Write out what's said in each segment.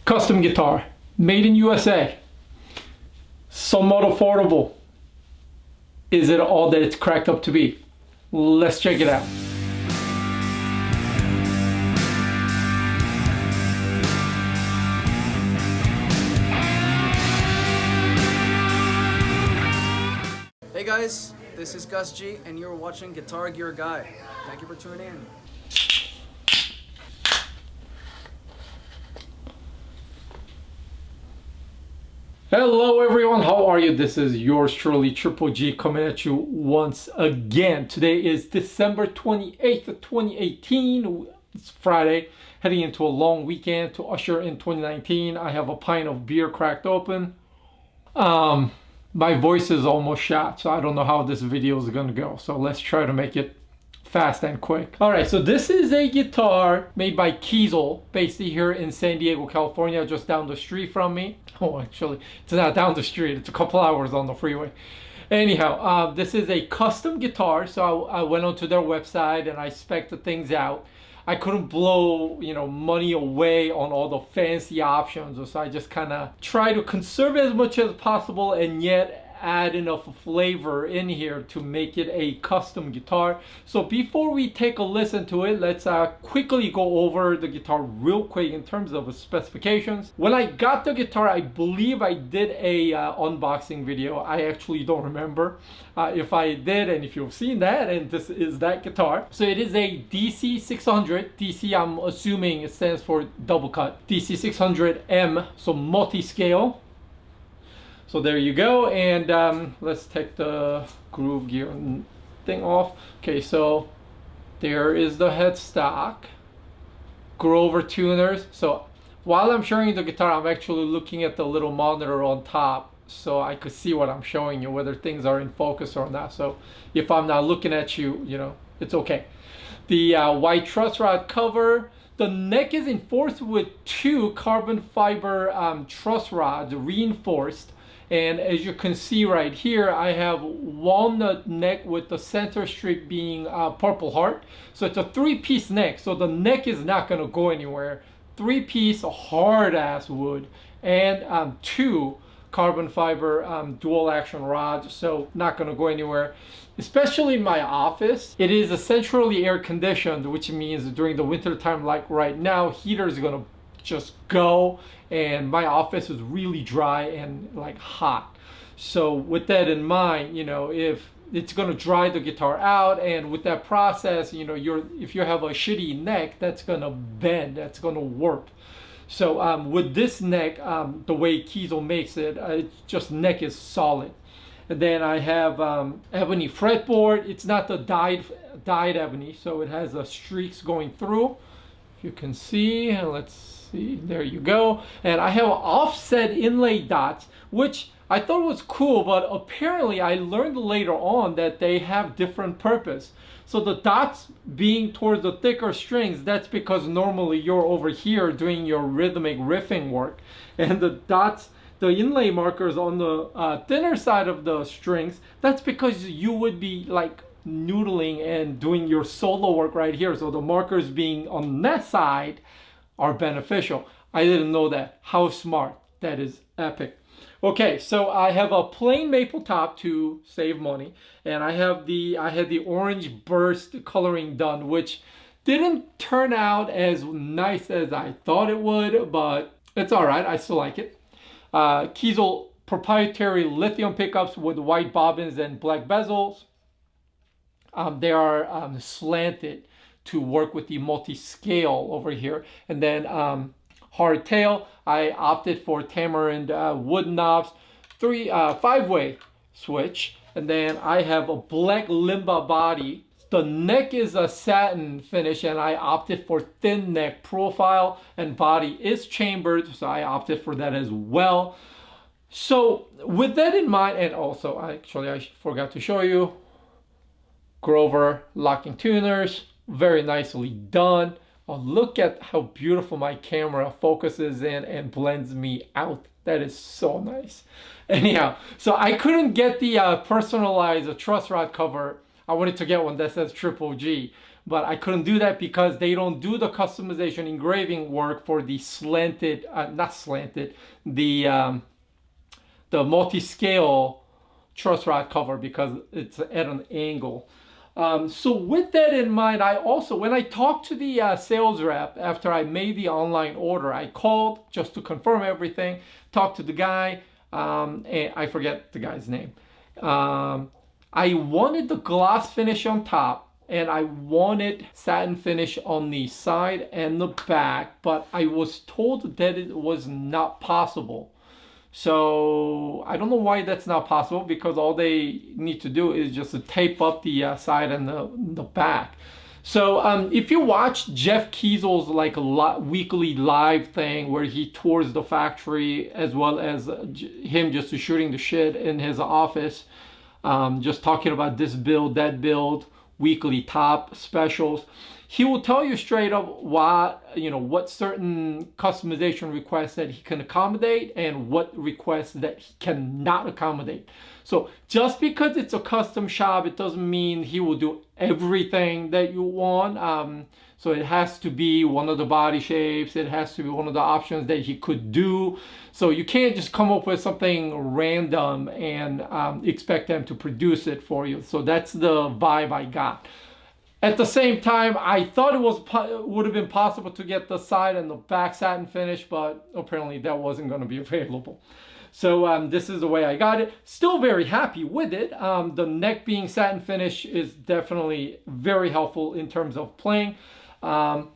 Custom guitar, made in USA, somewhat affordable. Is it all that it's cracked up to be? Let's check it out. Hey guys, this is Gus G and you're watching Guitar Gear Guy. Thank you for tuning in. Hello everyone, how are you? This is yours truly, Triple G, coming at you once again. Today is December 28th of 2018. It's Friday, heading into a long weekend to usher in 2019. I have a pint of beer cracked open. My voice is almost shot, so I don't know how this video is gonna go. So let's try to make it fast and quick. All right, so this is a guitar made by Kiesel, based here in San Diego, California, just down the street from me. Oh, actually, it's not down the street. It's a couple hours on the freeway. Anyhow, this is a custom guitar. So I went onto their website and I spec'd the things out. I couldn't blow, money away on all the fancy options. So I just kind of try to conserve as much as possible and yet add enough flavor in here to make it a custom guitar. So before we take a listen to it, let's quickly go over the guitar real quick in terms of specifications. When I got the guitar, I believe I did a unboxing video. I actually don't remember if I did, and if you've seen that, and this is that guitar. So it is a DC600. DC, I'm assuming it stands for double cut. DC600M, so multi-scale. So there you go, and let's take the groove gear thing off. Okay, so there is the headstock. Grover tuners. So while I'm showing you the guitar, I'm actually looking at the little monitor on top so I could see what I'm showing you, whether things are in focus or not. So if I'm not looking at you, it's okay. The white truss rod cover. The neck is enforced with two carbon fiber truss rods, reinforced. And as you can see right here, I have walnut neck with the center strip being Purple Heart. So it's a three-piece neck. So the neck is not going to go anywhere. Three-piece hard-ass wood and two carbon fiber dual action rods. So not going to go anywhere. Especially in my office, it is essentially air conditioned, which means during the winter time, like right now, heater is going to just go, and my office is really dry and like hot. So with that in mind, if it's going to dry the guitar out, and with that process, if you have a shitty neck, that's going to bend, that's going to warp. So with this neck, the way Kiesel makes it, just neck is solid. And then I have ebony fretboard. It's not the dyed ebony, so it has streaks going through. If you can see, let's see, there you go. And I have offset inlay dots, which I thought was cool, but apparently I learned later on that they have different purpose. So the dots being towards the thicker strings, that's because normally you're over here doing your rhythmic riffing work, and the dots, the inlay markers on the thinner side of the strings, that's because you would be like noodling and doing your solo work right here. So the markers being on that side are beneficial. I didn't know that. How smart. That is epic. Okay, so I have a plain maple top to save money, and I had the orange burst coloring done, which didn't turn out as nice as I thought it would, but it's all right. I still like it. Kiesel proprietary lithium pickups with white bobbins and black bezels. They are slanted to work with the multi-scale over here. And then hard tail, I opted for tamarind wood knobs, 5-way switch. And then I have a black limba body. The neck is a satin finish, and I opted for thin neck profile, and body is chambered, so I opted for that as well. So with that in mind, and also I forgot to show you, Grover locking tuners, very nicely done. Oh, look at how beautiful my camera focuses in and blends me out. That is so nice. Anyhow, so I couldn't get the personalized truss rod cover. I wanted to get one that says Triple G, but I couldn't do that because they don't do the customization engraving work for the slanted, not slanted, the multi-scale truss rod cover because it's at an angle. So with that in mind, I also, when I talked to the sales rep after I made the online order, I called just to confirm everything, talked to the guy, and I forget the guy's name. I wanted the gloss finish on top and I wanted satin finish on the side and the back, but I was told that it was not possible. So I don't know why that's not possible, because all they need to do is just to tape up the side and the back. So if you watch Jeff Kiesel's like weekly live thing where he tours the factory, as well as him just shooting the shit in his office, just talking about this build, that build, weekly top specials, he will tell you straight up what certain customization requests that he can accommodate and what requests that he cannot accommodate. So just because it's a custom shop, it doesn't mean he will do everything that you want. So it has to be one of the body shapes. It has to be one of the options that he could do. So you can't just come up with something random and expect them to produce it for you. So that's the vibe I got. At the same time, I thought it would have been possible to get the side and the back satin finish, but apparently that wasn't going to be available. So this is the way I got it. Still very happy with it. The neck being satin finish is definitely very helpful in terms of playing. So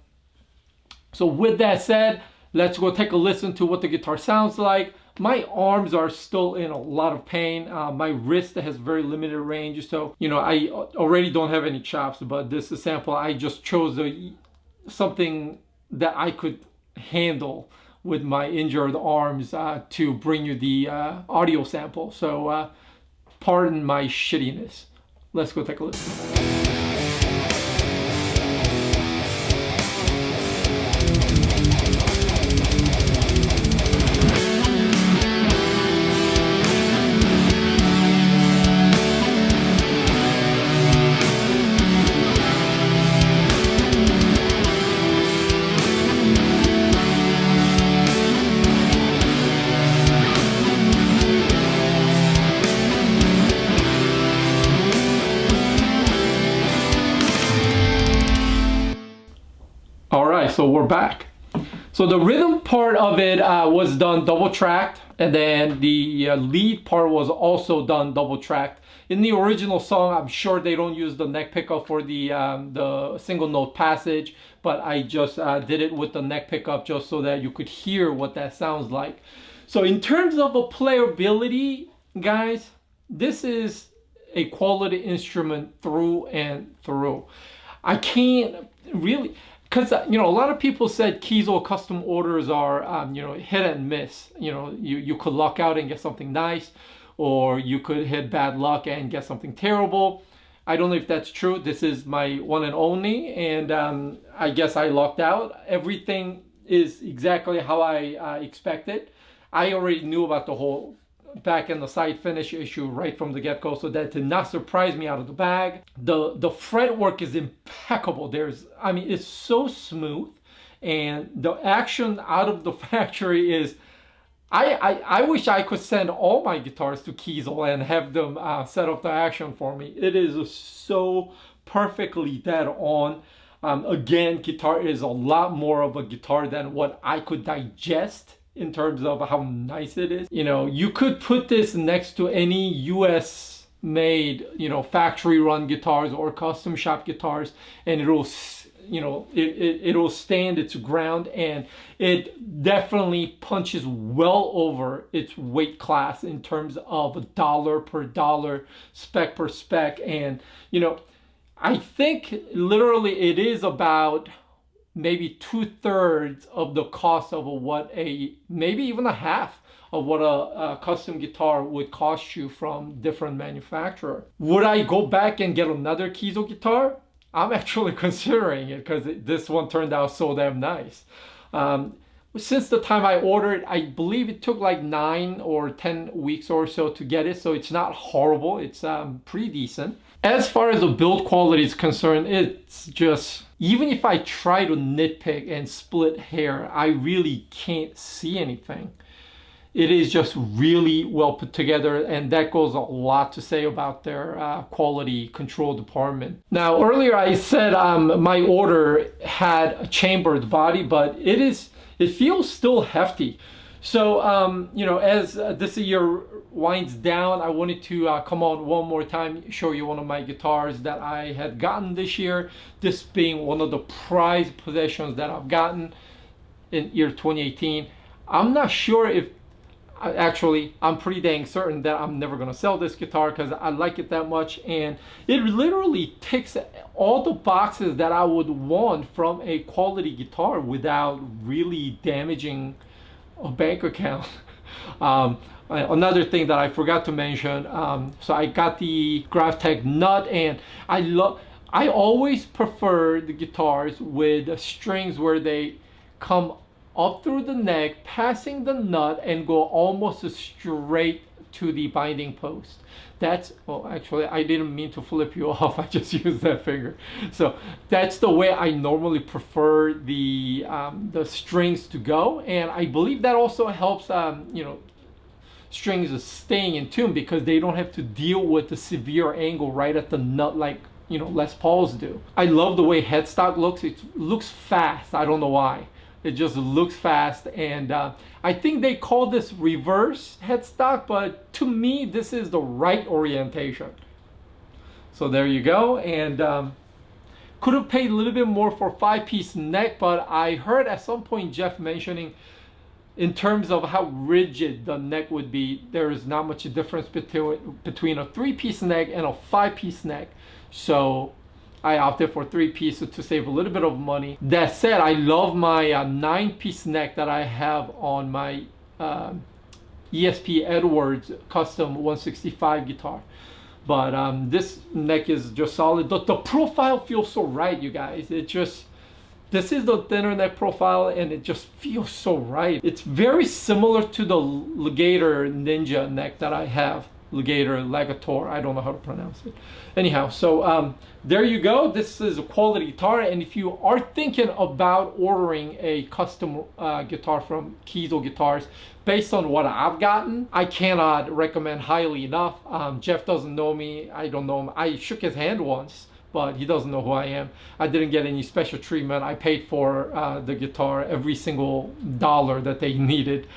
with that said, let's go take a listen to what the guitar sounds like. My arms are still in a lot of pain. My wrist has very limited range. So, I already don't have any chops, but this is a sample. I just chose something that I could handle with my injured arms to bring you the audio sample. So pardon my shittiness. Let's go take a listen. So we're back. So the rhythm part of it was done double tracked, and then the lead part was also done double tracked. In the original song, I'm sure they don't use the neck pickup for the single note passage, but I just did it with the neck pickup just so that you could hear what that sounds like. So in terms of a playability, guys, this is a quality instrument through and through. I can't really, because a lot of people said Kiesel custom orders are hit and miss. You could luck out and get something nice, or you could hit bad luck and get something terrible. I don't know if that's true. This is my one and only, and I guess I lucked out. Everything is exactly how I expected. I already knew about the whole back and the side finish issue right from the get-go, so that did not surprise me out of the bag. The fretwork is impeccable. It's so smooth, and the action out of the factory is, I wish I could send all my guitars to Kiesel and have them set up the action for me. It is so perfectly dead on. Again, guitar is a lot more of a guitar than what I could digest in terms of how nice it is. You could put this next to any US made, factory run guitars or custom shop guitars, and it'll stand its ground, and it definitely punches well over its weight class in terms of dollar per dollar, spec per spec. And I think literally it is about maybe 2/3 of the cost of maybe even a half of what a custom guitar would cost you from different manufacturer. Would I go back and get another Kiesel guitar? I'm actually considering it because this one turned out so damn nice. Since the time I ordered, I believe it took like 9 or 10 weeks or so to get it, so it's not horrible. It's pretty decent. As far as the build quality is concerned, it's just, even if I try to nitpick and split hair, I really can't see anything. It is just really well put together, and that goes a lot to say about their quality control department. Now, earlier I said my order had a chambered body, but it feels still hefty. So, you know, as this year winds down, I wanted to come on one more time, show you one of my guitars that I had gotten this year. This being one of the prized possessions that I've gotten in year 2018. I'm not sure if, actually, I'm pretty dang certain that I'm never going to sell this guitar because I like it that much, and it literally ticks all the boxes that I would want from a quality guitar without really damaging a bank account. Another thing that I forgot to mention, so I got the GrafTech nut, and I always prefer the guitars with strings where they come up through the neck, passing the nut, and go almost straight to the binding post. That's, well, actually, I didn't mean to flip you off. I just used that finger. So that's the way I normally prefer the strings to go, and I believe that also helps, you know, strings are staying in tune because they don't have to deal with the severe angle right at the nut like, you know, Les Pauls do. I love the way headstock looks. It looks fast. I don't know why. It just looks fast, and I think they call this reverse headstock, but to me this is the right orientation. So there you go, and could have paid a little bit more for 5-piece neck, but I heard at some point Jeff mentioning in terms of how rigid the neck would be, there is not much difference between a 3-piece neck and a 5-piece neck. So I opted for 3-piece to save a little bit of money. That said, I love my 9-piece neck that I have on my ESP Edwards custom 165 guitar. But this neck is just solid. The profile feels so right, you guys. It just, this is the thinner neck profile, and it just feels so right. It's very similar to the Legator Ninja neck that I have. Legator, I don't know how to pronounce it. Anyhow, so there you go. This is a quality guitar, and if you are thinking about ordering a custom guitar from Kiesel Guitars based on what I've gotten, I cannot recommend highly enough. Jeff doesn't know me. I don't know him. I shook his hand once, but he doesn't know who I am. I didn't get any special treatment. I paid for the guitar every single dollar that they needed.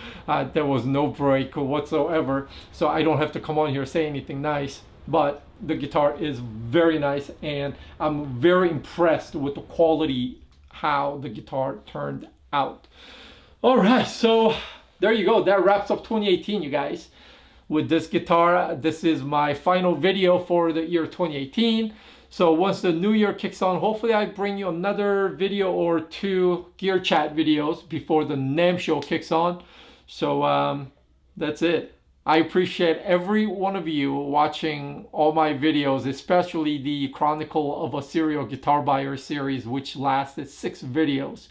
There was no break whatsoever, so I don't have to come on here and say anything nice. But the guitar is very nice, and I'm very impressed with the quality, how the guitar turned out. All right, so there you go. That wraps up 2018, you guys. With this guitar, this is my final video for the year 2018. So once the new year kicks on, hopefully I bring you another video or 2 gear chat videos before the NAMM show kicks on. So that's it. I appreciate every one of you watching all my videos, especially the Chronicle of a Serial Guitar Buyer series, which lasted 6 videos.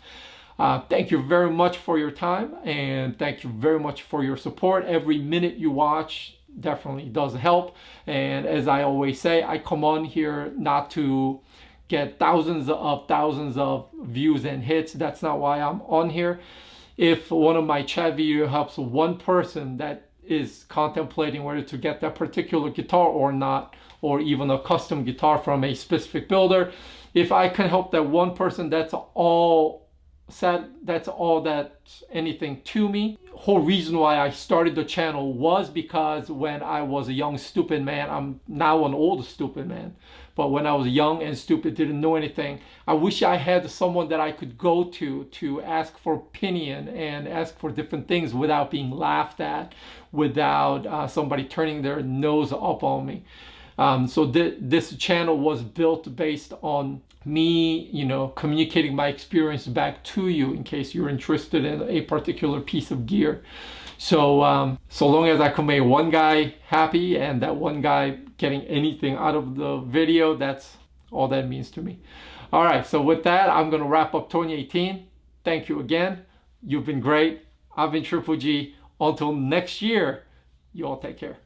Thank you very much for your time, and thank you very much for your support. Every minute you watch definitely does help, and as I always say, I come on here not to get thousands of views and hits. That's not why I'm on here. If one of my chat video helps one person that is contemplating whether to get that particular guitar or not, or even a custom guitar from a specific builder, if I can help that one person, that's all that's anything to me. Whole reason why I started the channel was because when I was a young stupid man, I'm now an old stupid man, but when I was young and stupid, didn't know anything, I wish I had someone that I could go to ask for opinion and ask for different things without being laughed at, without somebody turning their nose up on me. So this channel was built based on me, you know, communicating my experience back to you in case you're interested in a particular piece of gear. So so long as I can make one guy happy and that one guy getting anything out of the video, that's all that means to me. All right, so with that, I'm gonna wrap up 2018. Thank you again. You've been great. I've been Triple G. Until next year, you all take care.